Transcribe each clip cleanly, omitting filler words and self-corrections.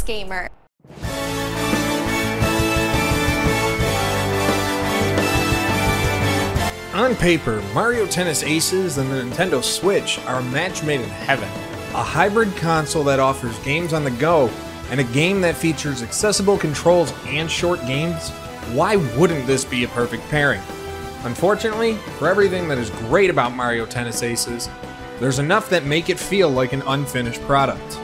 gamer. On paper, Mario Tennis Aces and the Nintendo Switch are a match made in heaven. A hybrid console that offers games on the go, and a game that features accessible controls and short games. Why wouldn't this be a perfect pairing? Unfortunately, for everything that is great about Mario Tennis Aces, there's enough that make it feel like an unfinished product.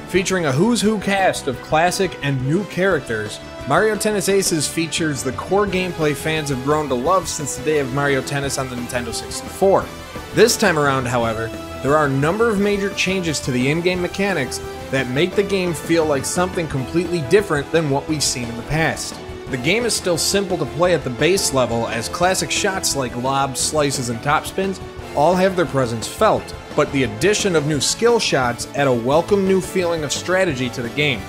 Featuring a who's who cast of classic and new characters, Mario Tennis Aces features the core gameplay fans have grown to love since the day of Mario Tennis on the Nintendo 64. This time around, however, there are a number of major changes to the in-game mechanics that make the game feel like something completely different than what we've seen in the past. The game is still simple to play at the base level, as classic shots like lobs, slices, and topspins all have their presence felt, but the addition of new skill shots add a welcome new feeling of strategy to the game.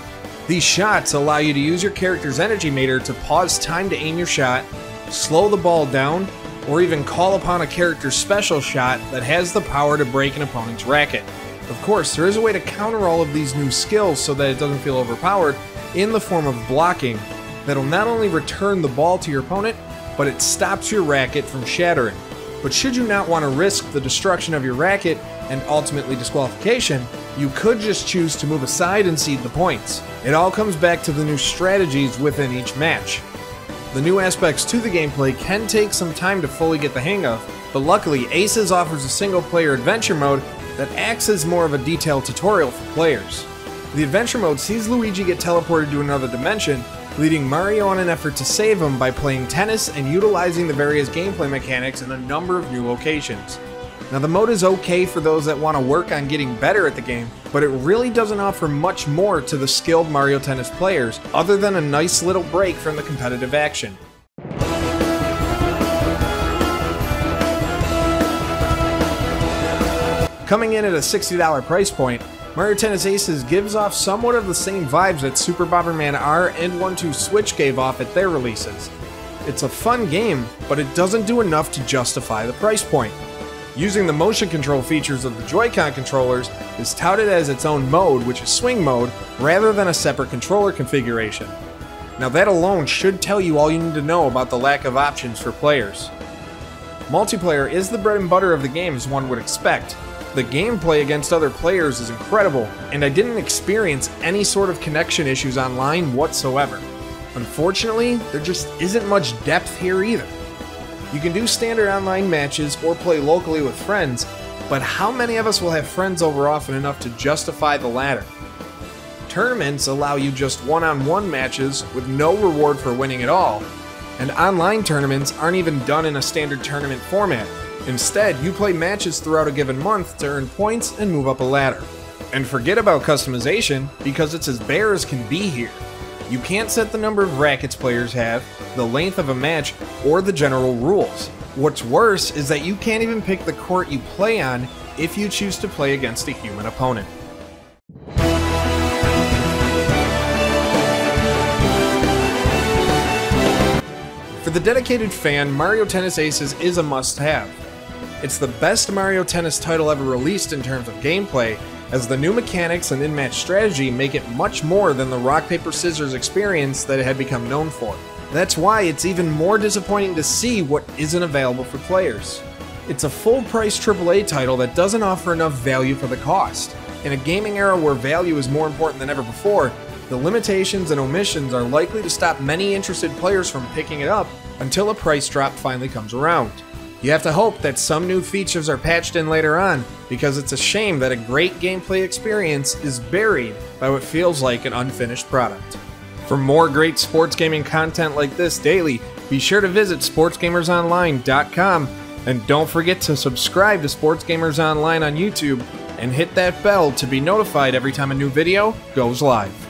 These shots allow you to use your character's energy meter to pause time to aim your shot, slow the ball down, or even call upon a character's special shot that has the power to break an opponent's racket. Of course, there is a way to counter all of these new skills so that it doesn't feel overpowered in the form of blocking that'll not only return the ball to your opponent, but it stops your racket from shattering. But should you not want to risk the destruction of your racket and ultimately disqualification, you could just choose to move aside and cede the points. It all comes back to the new strategies within each match. The new aspects to the gameplay can take some time to fully get the hang of, but luckily Aces offers a single-player adventure mode that acts as more of a detailed tutorial for players. The adventure mode sees Luigi get teleported to another dimension, leading Mario on an effort to save him by playing tennis and utilizing the various gameplay mechanics in a number of new locations. Now, the mode is okay for those that want to work on getting better at the game, but it really doesn't offer much more to the skilled Mario Tennis players other than a nice little break from the competitive action. Coming in at a $60 price point, Mario Tennis Aces gives off somewhat of the same vibes that Super Bomberman R and 1-2 Switch gave off at their releases. It's a fun game, but it doesn't do enough to justify the price point. Using the motion control features of the Joy-Con controllers is touted as its own mode, which is swing mode, rather than a separate controller configuration. Now that alone should tell you all you need to know about the lack of options for players. Multiplayer is the bread and butter of the game, as one would expect. The gameplay against other players is incredible, and I didn't experience any sort of connection issues online whatsoever. Unfortunately, there just isn't much depth here either. You can do standard online matches or play locally with friends, but how many of us will have friends over often enough to justify the latter? Tournaments allow you just one-on-one matches with no reward for winning at all, and online tournaments aren't even done in a standard tournament format. Instead, you play matches throughout a given month to earn points and move up a ladder. And forget about customization, because it's as bare as can be here. You can't set the number of rackets players have, the length of a match, or the general rules. What's worse is that you can't even pick the court you play on if you choose to play against a human opponent. For the dedicated fan, Mario Tennis Aces is a must-have. It's the best Mario Tennis title ever released in terms of gameplay, as the new mechanics and in-match strategy make it much more than the rock-paper-scissors experience that it had become known for. That's why it's even more disappointing to see what isn't available for players. It's a full-price AAA title that doesn't offer enough value for the cost. In a gaming era where value is more important than ever before, the limitations and omissions are likely to stop many interested players from picking it up until a price drop finally comes around. You have to hope that some new features are patched in later on, because it's a shame that a great gameplay experience is buried by what feels like an unfinished product. For more great sports gaming content like this daily, be sure to visit sportsgamersonline.com, and don't forget to subscribe to Sports Gamers Online on YouTube and hit that bell to be notified every time a new video goes live.